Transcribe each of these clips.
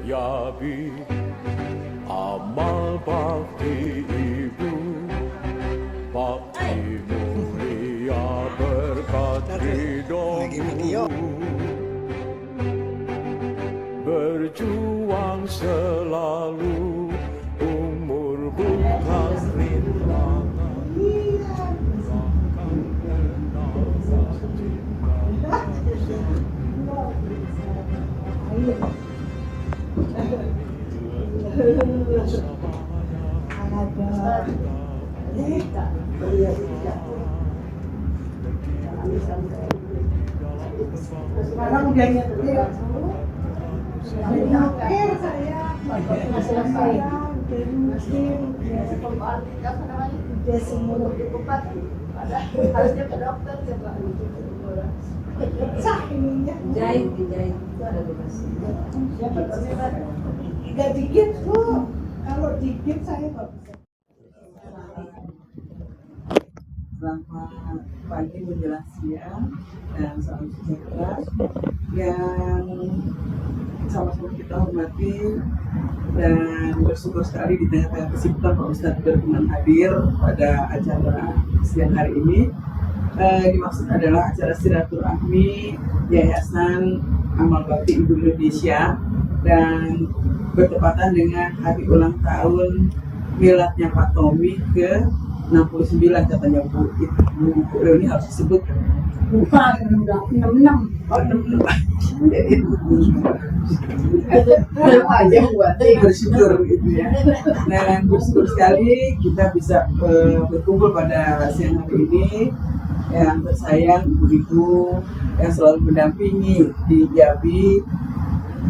Yabi, amal bakti ibu, bakti mulia berkat hidupmu. Berjuang selalu, umur bukan rintangan. Sekarang udah nyetir harusnya ke dokter coba Dijahit itu ada bekasnya. nggak dikit tuh, kalau dikit saya nggak bisa. Selamat pagi menjelang siang dan salam sejahtera yang sama-sama kita hormati dan bersyukur sekali di tengah-tengah kesibukan Pak Ustadz berkenan hadir pada acara siang hari ini. Dimaksud adalah acara silaturahmi Yayasan Amal Bakti Ibu Indonesia dan bertepatan dengan hari ulang tahun miladnya Pak Tommy ke 69 katanya Bu. Bu Leoni harus disebut Bukan, udah 66. Oh 66. Jadi bersyukur gitu ya. Dan bersyukur sekali kita bisa berkumpul pada siang hari ini. Yang tersayang ibu-ibu yang selalu mendampingi di Yabi,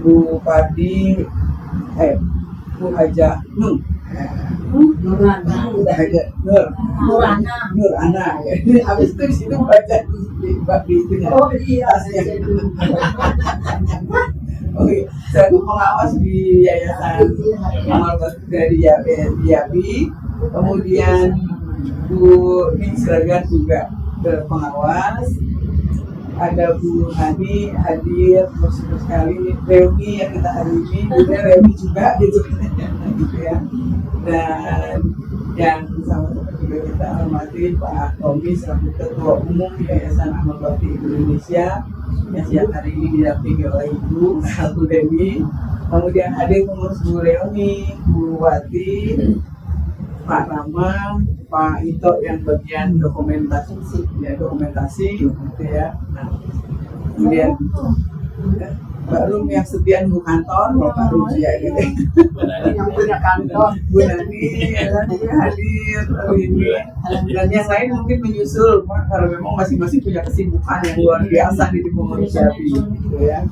Bu Pardi, Bu Haja Nur Ana. Habis itu di situ baca di itunya. Oh iya. Oke, saya pengawas di Yayasan Amal Bakti dari Yabi, kemudian Bu Ningsragan juga pengawas, ada Bu Hani hadir, bersyukur sekali reuni yang kita hari ini, juga reuni juga gitu ya. Dan yang sama-sama juga kita hormati Pak Tommy selaku Ketua Umum Yayasan Amal Bakti Indonesia yang siang hari ini didampingi oleh Ibu Satu Dewi, kemudian hadir pengurus Bu Leoni, Bu Wati, Pak Rama, Pak Ito yang bagian dokumentasi gitu ya. Nah, kemudian Mbak Rum yang setia nunggu kantor, Bapak Rum ya gitu. Yang punya kantor. Bu Nani ya, hadir hari ini. Dan yang lain mungkin menyusul, Pak, kalau memang masing-masing punya kesibukan yang luar biasa di pengurus Yabi gitu ya.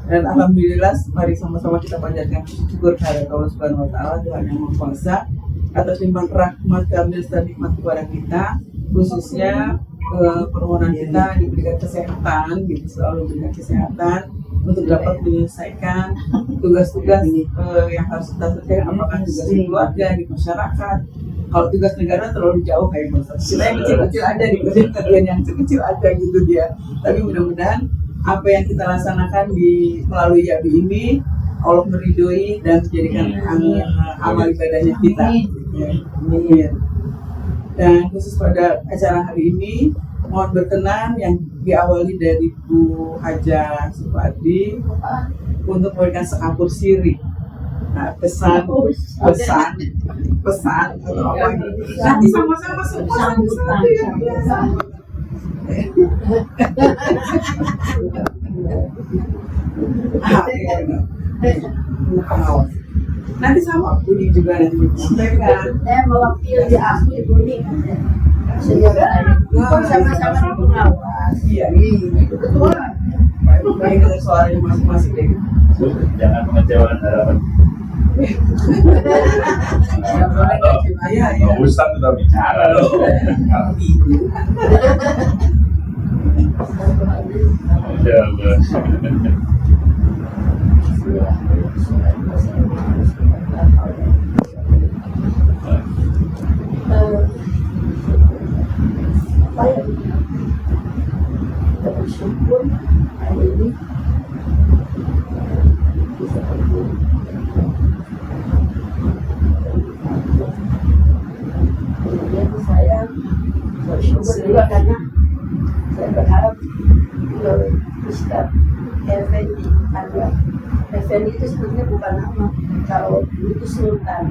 Dan alhamdulillah, mari sama-sama kita panjatkan syukur kepada Allah Subhanahu Wa Taala, Tuhan yang Maha Kuasa, atas limpahan rahmat dan nikmat kepada kita, khususnya permohonan kita diberikan kesehatan, gitu, selalu diberikan kesehatan untuk dapat menyelesaikan tugas-tugas yang harus kita selesaikan, apakah tugas di keluarga, di masyarakat. Kalau tugas negara terlalu jauh kayak kita yang kecil-kecil aja, di kerjaan yang kecil-kecil aja gitu dia. Tapi mudah-mudahan apa yang kita laksanakan melalui Yabi ini Allah meridhoi dan menjadikan amal ibadahnya kita. Amin. Dan khusus pada acara hari ini, mohon berkenan yang diawali dari Bu Haja Supardi untuk memberikan sekapur siri. Nah, pesan atau apa gitu. Nanti sama-sama semua satu ya biasa. Nanti sama Budi juga nanti menyampaikan. Saya mewakili di aku di Kuning. Sama-sama di pengawas. Iya, ini ketua. Baik dengan suaranya masing-masing deh. Jangan mengecewakan harapan. Iya. Pak Ustadz sudah bicara loh. Ya Allah. Kita bersyukur hari ini Jadi saya bersyukur juga karena saya berharap Ustaz Effendi ada. Effendi itu sebenarnya bukan nama, kalau itu Sultan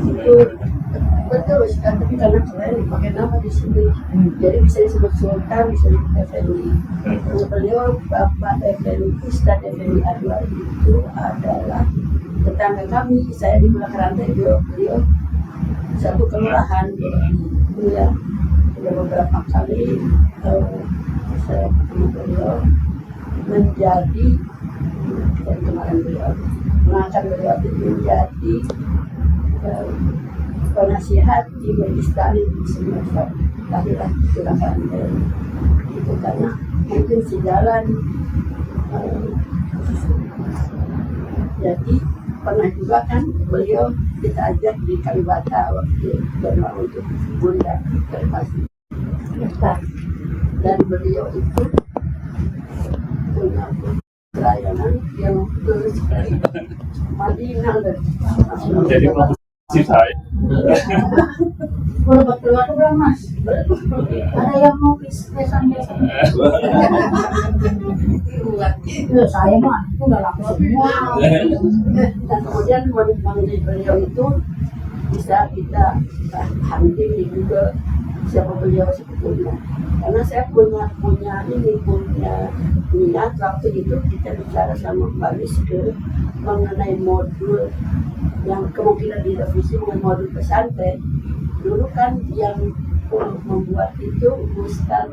itu betul Ustaz, tapi karena kalian dipakai nama di sini, jadi bisa disebut Sultan, bisa disebut Effendi. Beliau Bapak Effendi, Ustaz Effendi Anwar itu adalah tetangga kami. Saya di Bulak Rantai, beliau satu kelurahan. Ya, sudah beberapa kali saya ketemu beliau menjadi, dan kemarin beliau mengangkat beliau menjadi penasihat di Majelis Taklim di semester lahirlah silakan itu karena mungkin sejalan. Jadi pernah juga kan beliau kita ajak di Kalibata waktu berma untuk Bunda Terpasi dan beliau itu punya pelayanan yang terus dari Madinah dan Jadi posisi saya. Kalau buat keluar tuh mas, ada yang mau besan-besan. Saya mah itu udah laku semua. dan kemudian mengenai beliau itu bisa kita hunting di Google siapa beliau sebetulnya, karena saya punya niat waktu itu kita bicara sama Mbak Rizke mengenai modul yang kemungkinan direvisi dengan modul pesantren. Dulu kan yang membuat itu Ustaz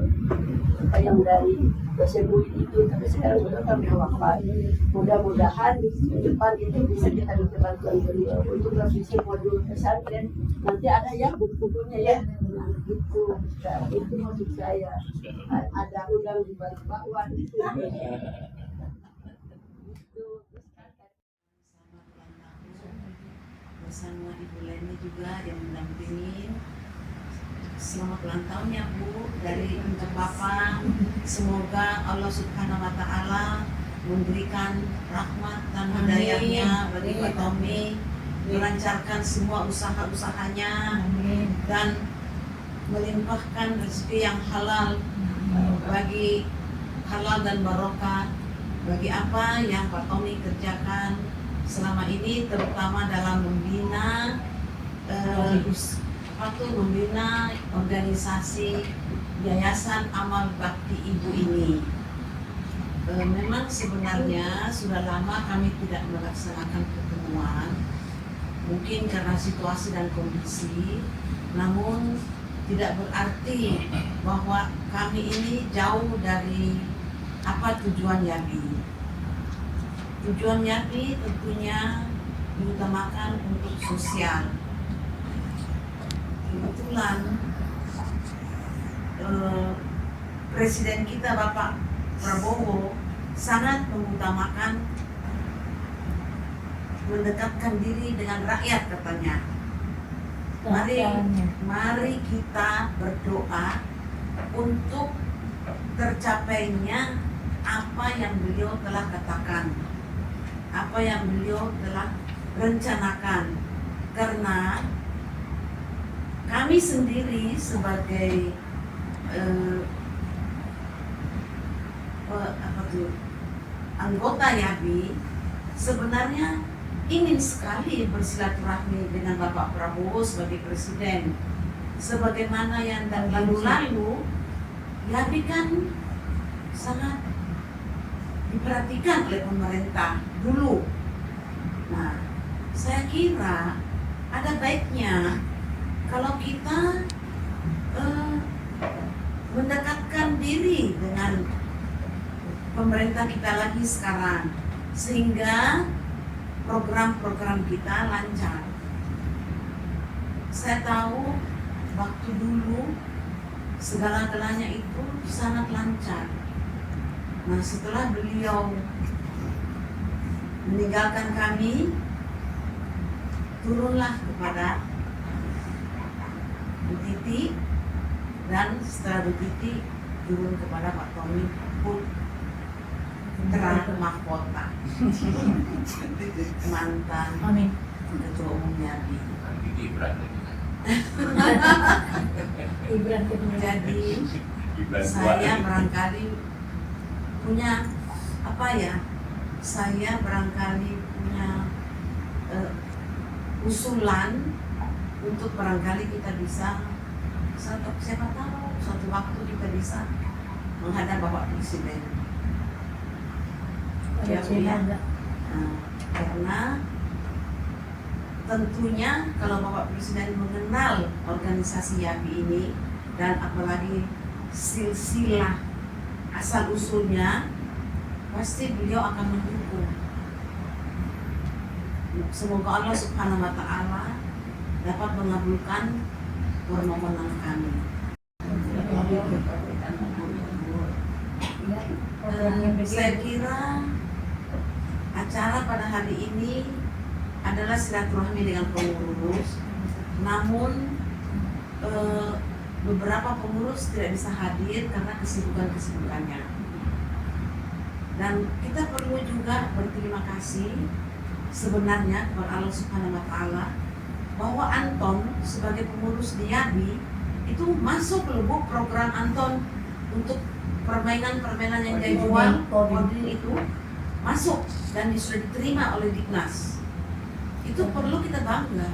yang dari dosen itu, tapi sekarang beliau kan wafat. Mudah-mudahan ke depan itu bisa kita minta bantuan beliau untuk revisi modul pesantren. Nanti ada yang buku-bukunya ya. Nah, itu maksud saya. Ada udang di balik bakwan. Bersama Ibu Leni juga yang mendampingi. Selamat ulang tahun ya Bu, dari untuk Bapak. Semoga Allah Subhanahu wa Ta'ala memberikan rahmat dan hidayahnya bagi Pak Tommy, melancarkan semua usaha-usahanya dan melimpahkan rezeki yang halal bagi halal dan barokah bagi apa yang Pak Tommy kerjakan selama ini, terutama dalam membina membina organisasi Yayasan Amal Bakti Ibu ini. Memang sebenarnya sudah lama kami tidak melaksanakan pertemuan, mungkin karena situasi dan kondisi, namun tidak berarti bahwa kami ini jauh dari apa tujuan YABI. Tujuan YABI tentunya diutamakan untuk sosial. Kebetulan Presiden kita Bapak Prabowo sangat mengutamakan mendekatkan diri dengan rakyat katanya. Mari kita berdoa untuk tercapainya apa yang beliau telah katakan, apa yang beliau telah rencanakan, karena kami sendiri sebagai anggota YABI sebenarnya ingin sekali bersilaturahmi dengan Bapak Prabowo sebagai presiden. Sebagaimana yang lalu-lalu, YABI kan sangat diperhatikan oleh pemerintah dulu. Nah, saya kira ada baiknya kalau kita mendekatkan diri dengan pemerintah kita lagi sekarang, sehingga program-program kita lancar. Saya tahu waktu dulu segala-galanya itu sangat lancar. Nah, setelah beliau meninggalkan kami, turunlah kepada Bu Titi, dan setelah Bu Titi turun kepada Pak Tommy pun putra mahkota mantan Amin. ketua umum YABI. Nanti Gibran. Ibran kedua. Jadi Gibran saya barangkali punya apa ya? Saya barangkali punya usulan untuk barangkali kita bisa siapa tahu suatu waktu kita bisa menghadap Bapak Presiden. Ya, Bu, ya. Karena tentunya kalau Bapak Presiden mengenal organisasi YABI ini dan apalagi silsilah asal usulnya, pasti beliau akan mendukung. Semoga Allah Subhanahu wa Ta'ala dapat mengabulkan permohonan kami. Saya kira acara pada hari ini adalah silaturahmi dengan pengurus, namun beberapa pengurus tidak bisa hadir karena kesibukannya. Dan kita perlu juga berterima kasih sebenarnya kepada Allah Subhanahu wa Ta'ala bahwa Anton sebagai pengurus di YABI itu masuk ke lubuk program Anton untuk permainan-permainan yang dia jual, coding itu masuk dan sudah diterima oleh Dignas. Itu perlu kita bangga.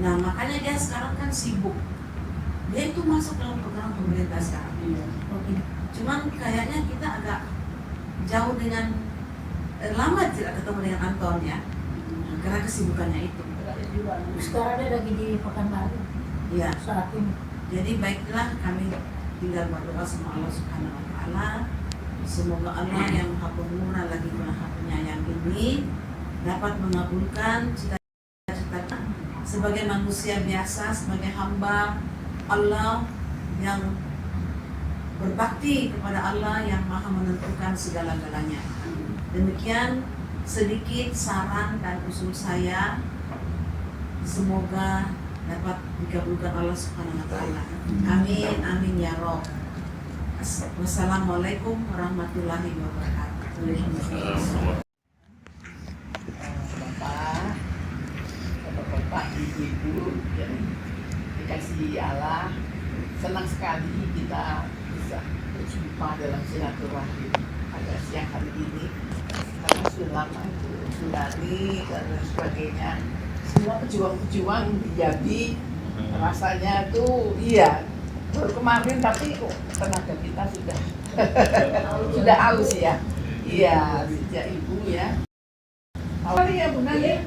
Nah, makanya dia sekarang kan sibuk. Dia itu masuk dalam program pemerintah sekarang. Cuman kayaknya kita agak jauh dengan lama tidak ketemu dengan Anton ya, karena kesibukannya itu. Sekarang dia lagi di Pekanbaru. Iya. Saat ini. Jadi baiklah, kami tinggal berdoa sama Allah Subhanahu wa Ta'ala. Semoga Allah yang Maha Pemurah lagi Maha Penyayang ini dapat mengabulkan cita-cita sebagai manusia biasa, sebagai hamba Allah yang berbakti kepada Allah yang Maha menentukan segala-galanya. Demikian sedikit saran dan usul saya, semoga dapat dikabulkan Allah Subhanahu wa Ta'ala. Amin, amin ya Rob. Wassalamualaikum warahmatullahi wabarakatuh. Bapak, Ibu, yang dikasihi Allah, senang sekali kita bisa berjumpa dalam silaturahmi pada siang hari ini. Karena sudah lama itu Sulani dan sebagainya, semua pejuang-pejuang di YABI rasanya tuh iya baru kemarin, tapi kok tenaga kita sudah sudah aus ya. Iya, sejak Ibu ya. Awal ya Bu Nani,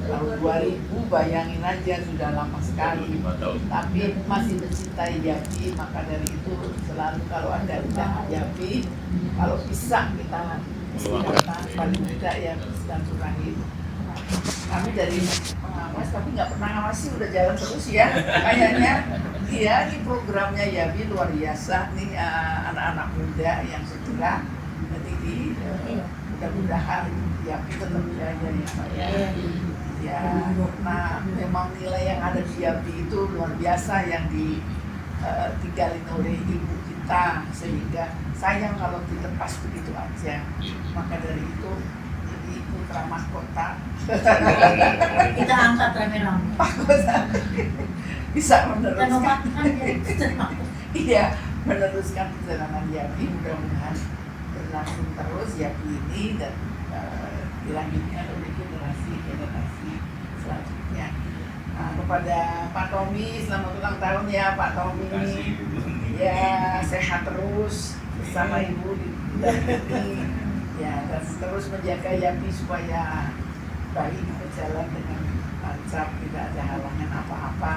tahun 2000, bayangin aja sudah lama sekali. 5 tahun. Tapi masih mencintai YABI, maka dari itu selalu kalau ada undangan YABI, kalau bisa kita datang paling tidak ya silaturahmi. Kami dari pengawas tapi nggak pernah ngawasi, udah jalan terus ya kayaknya. Iya, ini programnya YABI luar biasa nih, anak-anak muda yang segera jadi mudah-mudahan YABI tetap jaya ya Pak ya. Ya, nah memang nilai yang ada di YABI itu luar biasa yang ditinggalin oleh ibu kita, sehingga sayang kalau dilepas begitu aja. Maka dari itu jadi putra mahkota Kita angkat rame-rame. mahkota bisa meneruskan iya, meneruskan perjalanan YABI, mudah-mudahan berlangsung terus YABI ini dan dilanjutkan oleh generasi selanjutnya. Nah, kepada Pak Tommy, selamat ulang tahun ya Pak Tommy. Ya, sehat terus bersama Ibu dan ini. Ya, dan terus menjaga YABI supaya baik berjalan dengan lancar, tidak ada halangan apa-apa.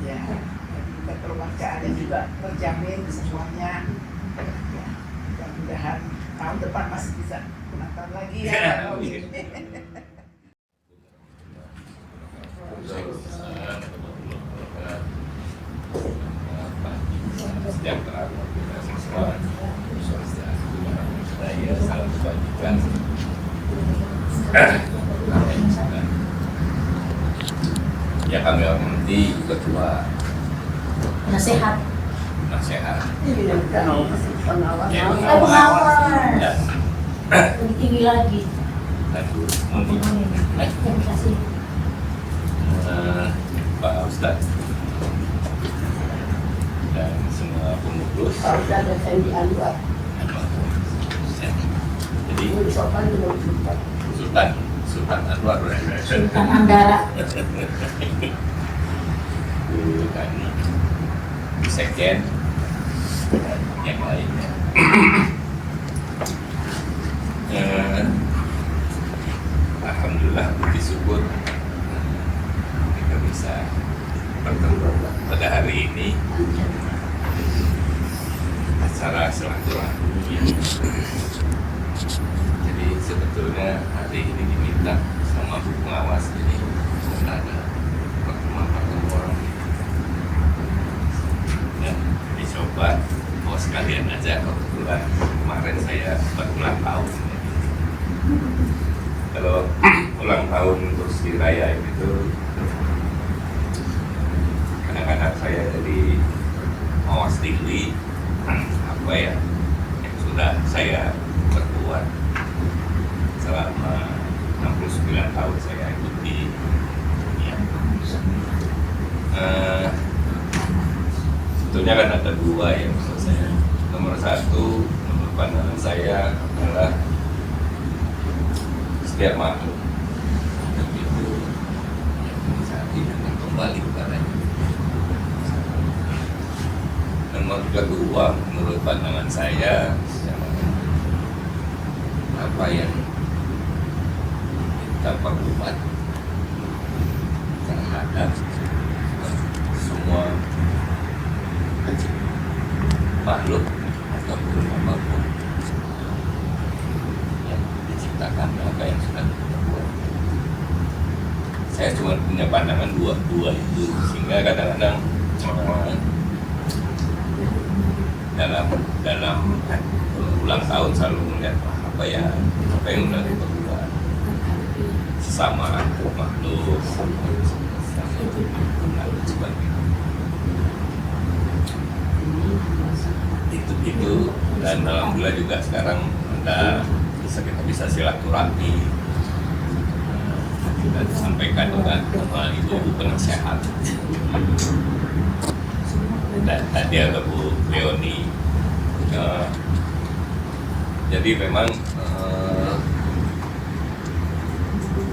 Ya, jadi kekeluargaannya juga terjamin semuanya. Ya, mudah-mudahan tahun depan masih bisa menonton lagi ya. Sejahtera kita semua. Saya salam kebajikan. Ya, kami hormati Ketua Nasihat. nasihat. Iya, kalau pengawal. Ya, Pengawal. Ya, Lebih tinggi lagi. satu mungkin Terima kasih. Pak Ustadz dan semua pengurus. Kalau udah ada Fendi Anwar, Jadi ini sopan belum sempat. Sultan Anwar Sultan Andara. bukan sekjen dan yang lainnya. Alhamdulillah puji syukur kita bisa bertemu pada hari ini acara silaturahmi. Jadi sebetulnya hari ini diminta sama Bu Pengawas ini ada pertemuan dan dicoba mau sekalian aja kebetulan kemarin saya berulang tahun. Kalau ulang tahun terus dirayain itu kadang-kadang saya jadi mawas diri apa ya yang sudah saya perbuat selama 69 tahun saya ikut di dunia. Sebetulnya kan ada dua yang menurut saya. Nomor satu, menurut pandangan saya adalah setiap makhluk itu saat ini akan kembali kepadanya. Nomor kedua, menurut pandangan saya apa yang kita perbuat terhadap semua makhluk ataupun apapun yang diciptakan, apa yang sudah kita buat. Saya cuma punya pandangan dua itu, sehingga kadang-kadang dalam ulang tahun selalu melihat apa yang sudah kita buat sesama makhluk dan sebagainya. Itu dan alhamdulillah juga sekarang kita bisa silaturahmi dan disampaikan juga sama ibu-ibu penasehat dan tadi ada Bu Leoni. Jadi memang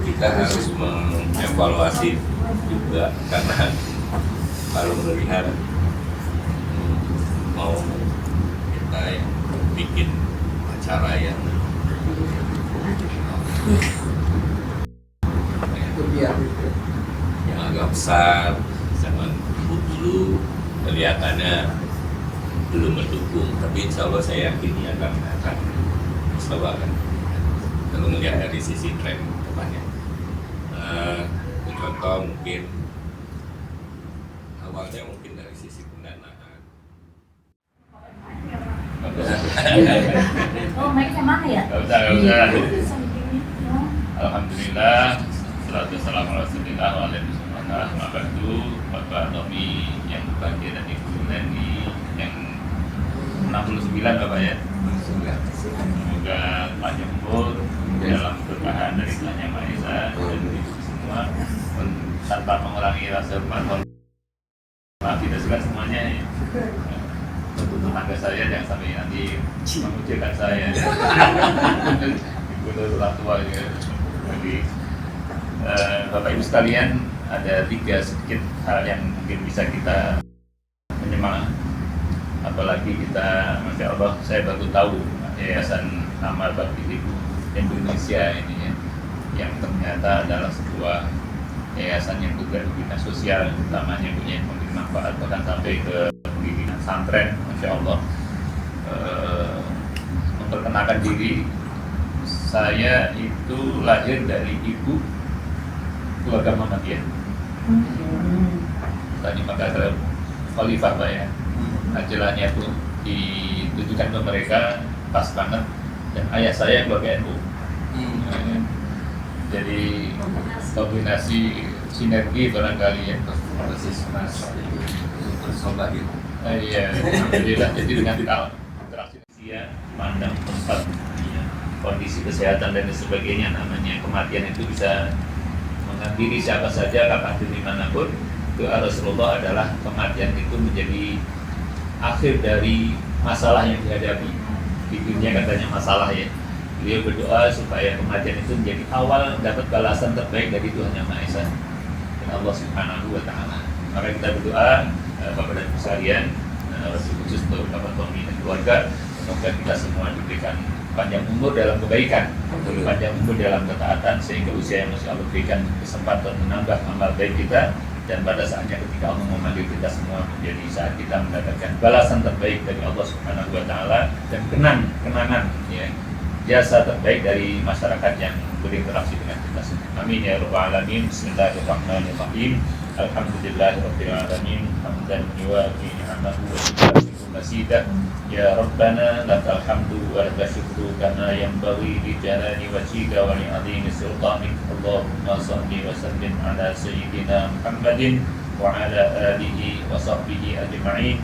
kita harus mengevaluasi juga, karena kalau melihat mau kita yang bikin acara yang agak besar, zaman dulu kelihatannya belum mendukung, tapi insya Allah saya yakin ini akan disebarkan kalau melihat dari sisi tren depannya. Contoh mungkin awalnya mungkin dari sisi pendanaan. Oh, mereka mana ya? Gak usah. Alhamdulillah, salatu wassalamu ala rasulillah wa alaihi wasallam. Bapak Tommy yang berbahagia dan Ibu Leni yang 69 Bapak ya. Semoga panjang umur dalam berkahan dari Tuhan Yang Maha Esa dan ibu semua tanpa mengurangi rasa hormat kita juga semuanya ya. Untuk tetangga saya jangan sampai nanti mengucilkan saya. Ibu dan orang tua ya. Jadi Bapak Ibu sekalian, ada 3 sedikit hal yang mungkin bisa kita menyemangat. Apalagi kita, Masya Allah, saya baru tahu Yayasan Amal Bakti Ibu Indonesia ini ya, yang ternyata adalah sebuah yayasan yang juga bidang sosial, utamanya punya memberi manfaat bahkan sampai ke pendidikan santren, Masya Allah. Memperkenalkan diri, saya itu lahir dari ibu keluarga Muhammadiyah. Tadi maka ke khalifah Pak ya, ajarannya itu ditujukan ke mereka pas banget, dan ayah saya keluarga NU. Jadi kombinasi sinergi barangkali ya, persis mas bersobat itu. Iya, alhamdulillah. Jadi dengan interaksi usia, pandang tempat, kondisi kesehatan dan sebagainya, namanya kematian itu bisa menghampiri siapa saja kapanpun dimanapun. Doa Rasulullah adalah kematian itu menjadi akhir dari masalah yang dihadapi di dunia, katanya masalah ya. Beliau berdoa supaya kematian itu menjadi awal dapat balasan terbaik dari Tuhan Yang Maha Esa, Allah Subhanahu wa Ta'ala. Maka kita berdoa, Bapak dan Ibu sekalian, khusus untuk Bapak Tommy dan keluarga, semoga kita semua diberikan panjang umur dalam kebaikan, panjang umur dalam ketaatan, sehingga usia yang masih Allah berikan kesempatan menambah amal baik kita, dan pada saatnya ketika Allah memanggil kita semua menjadi saat kita mendapatkan balasan terbaik dari Allah Subhanahu wa Ta'ala, dan kenangan ya, jasa terbaik dari masyarakat yang berinteraksi dengan kita semua. Amin ya rabbal alamin. Bismillahirrahmanirrahim. Alhamdulillahirabbil alamin. Hamdan yuwafi ni'amahu wa yukafi'u masidah. Ya Rabbana lakal hamdu wa lakal syukru kama yanbaghi li jalali wajhika wa li 'azimi sultanik. Allahumma shalli wa sallim ala sayyidina Muhammadin wa ala alihi wa sahbihi ajma'in.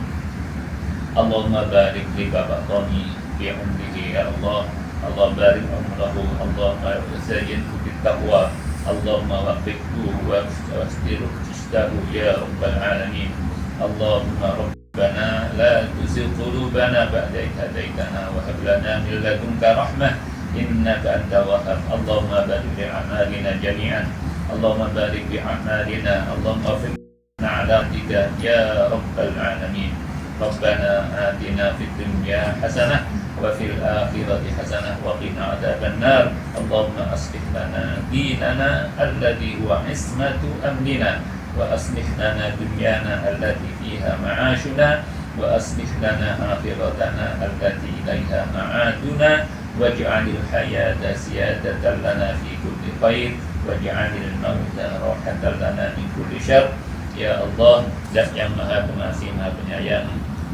Allahumma barik li Bapak Tommy bi umrihi ya Allah. Allah barik umrahu, Allah zayyinhu bittaqwa, Allahumma waffiqhu wa wastirhu jisdahu ya rabbal alamin. Allahumma rabbana la tuzigh qulubana ba'da idh hadaitana wa hab lana min ladunka rahmah innaka antal wahhab. Allahumma barik li a'malina jami'an, Allahumma barik li a'malina, Allahumma waffiqna ala tika ya rabbal alamin. Rabbana atina fid dunya hasanah wa fil akhirati hasanah wa qina adzabannar. Allahumma aslih lana dinana alladhi huwa ismatu amrina wa aslih lana dunyana allati fiha ma'ashuna wa aslih lana akhiratana allati ilaiha ma'aduna waj'alil hayata ziyadatan lana fi kulli khair waj'alil mauta rahatan lana min kulli syarr. Ya Allah, Zat yang Maha Pengasih Maha Penyayang,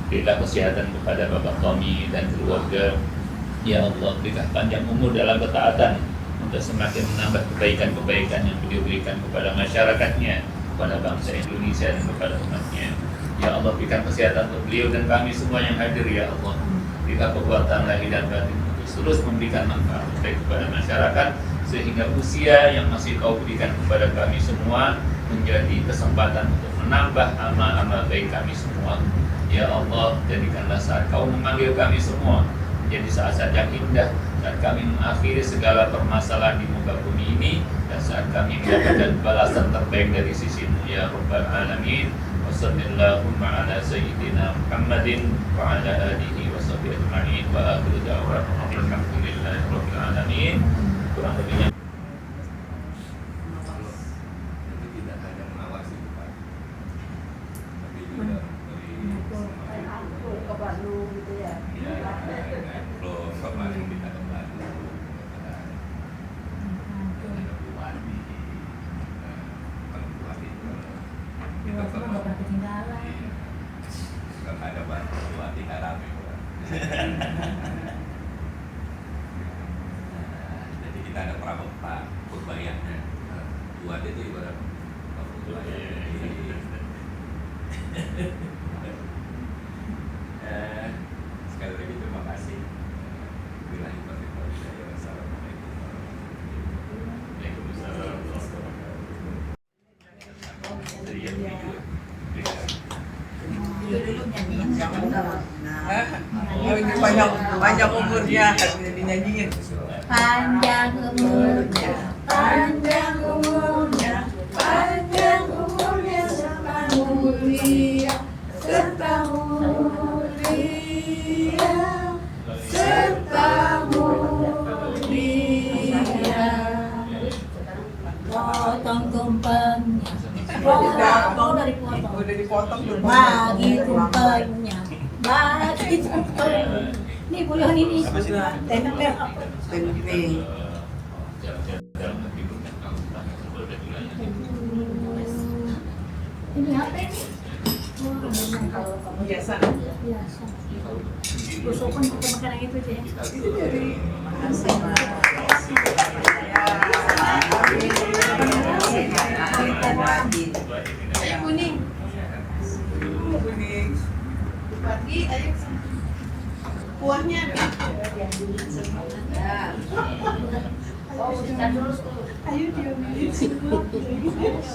berilah kesehatan kepada Bapak Tommy dan keluarga. Ya Allah, berilah panjang umur dalam ketaatan untuk semakin menambah kebaikan-kebaikan yang beliau berikan kepada masyarakatnya, kepada bangsa Indonesia dan kepada umatnya. Ya Allah, berikan kesehatan untuk beliau dan kami semua yang hadir. Ya Allah, berikan kekuatan lahir dan batin untuk terus memberikan manfaat baik kepada masyarakat, sehingga usia yang masih Kau berikan kepada kami semua menjadi kesempatan untuk menambah amal-amal baik kami semua. Ya Allah, jadikanlah saat Kau memanggil kami semua menjadi saat-saat yang indah, saat kami mengakhiri segala permasalahan di muka bumi ini, dan saat kami mendapatkan balasan terbaik dari sisi-Mu ya Rabbal Alamin. Wassallallahu ala sayyidina Muhammadin wa ala alihi wa sahbihi ajma'in wa akhiru da'wana alhamdulillahi rabbil alamin. Kurang lebihnya jadi kita ada pramuka berbayarnya buat itu ibarat sekali lagi terima kasih. Billahi taufiq wal hidayah. Wassalamualaikum Panjang umurnya harus dinyanyiin. Panjang umurnya, panjang umurnya, panjang umurnya serta mulia, serta mulia, serta mulia. Potong tumpengnya, udah dipotong. Udah dipotong tuh. Bagi tumpengnya, bagi tumpengnya. Ini bulan ini tempe. Ini apa ini? Biasa. Biasa. Usukan kita makan yang itu aja ya. Kuning. Pagi, ayo. Kuahnya. Ya. Oh, kita dulu tuh. Ayo diomelin semua.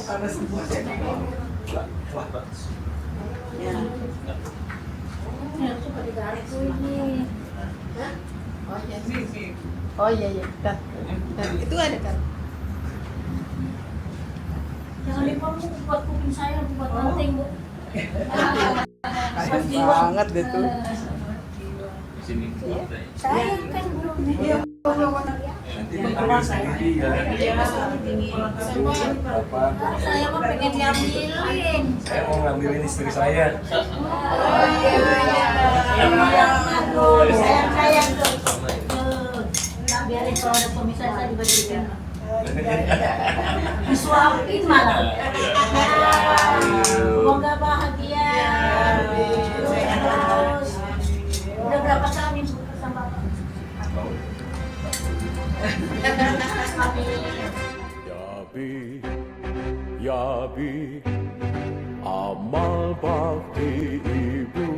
Karena semua Ya. Ya, coba ditarik tuh ini. Hah? Oh iya. ini. Oh iya iya. Kan. Itu ada kan. Jangan dibuang Bu, buat kuping saya, buat ranting Bu. Kayaknya banget deh tuh. Sini. Saya kan belum. Nanti ambil sendiri ya. Iya, dingin. Semua Apa? Saya mah pengen diambilin. Saya mau ngambilin istri saya. Oh iya. Aduh, sayang tuh. Nah, biarin kalau ada pemisah saya juga diberikan. Disuapin malah. Semoga bahagia. Terus. Udah berapa kali sama Bapak? Yabi, Yabi, amal bakti ibu,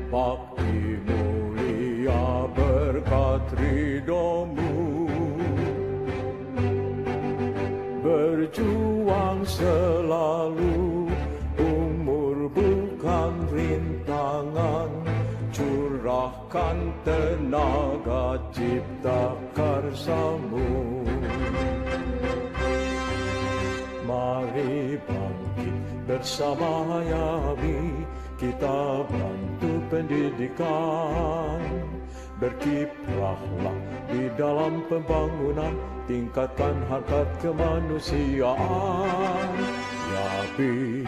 bakti mulia berkat ridhomu, berjuang selalu, umur bukan rintangan, curahkan tenaga cipta karsamu. Mari bangkit bersama Yabi, kita bantu pendidikan. Berkiprahlah di dalam pembangunan, tingkatkan harkat kemanusiaan. Yabi,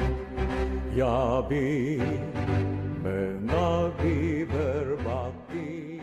Yabi, mengabdi berbakti.